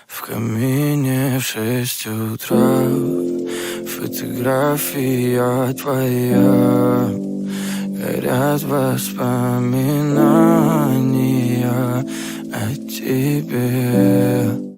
В камине в 6 утра фотография твоя. Горят воспоминания о тебе.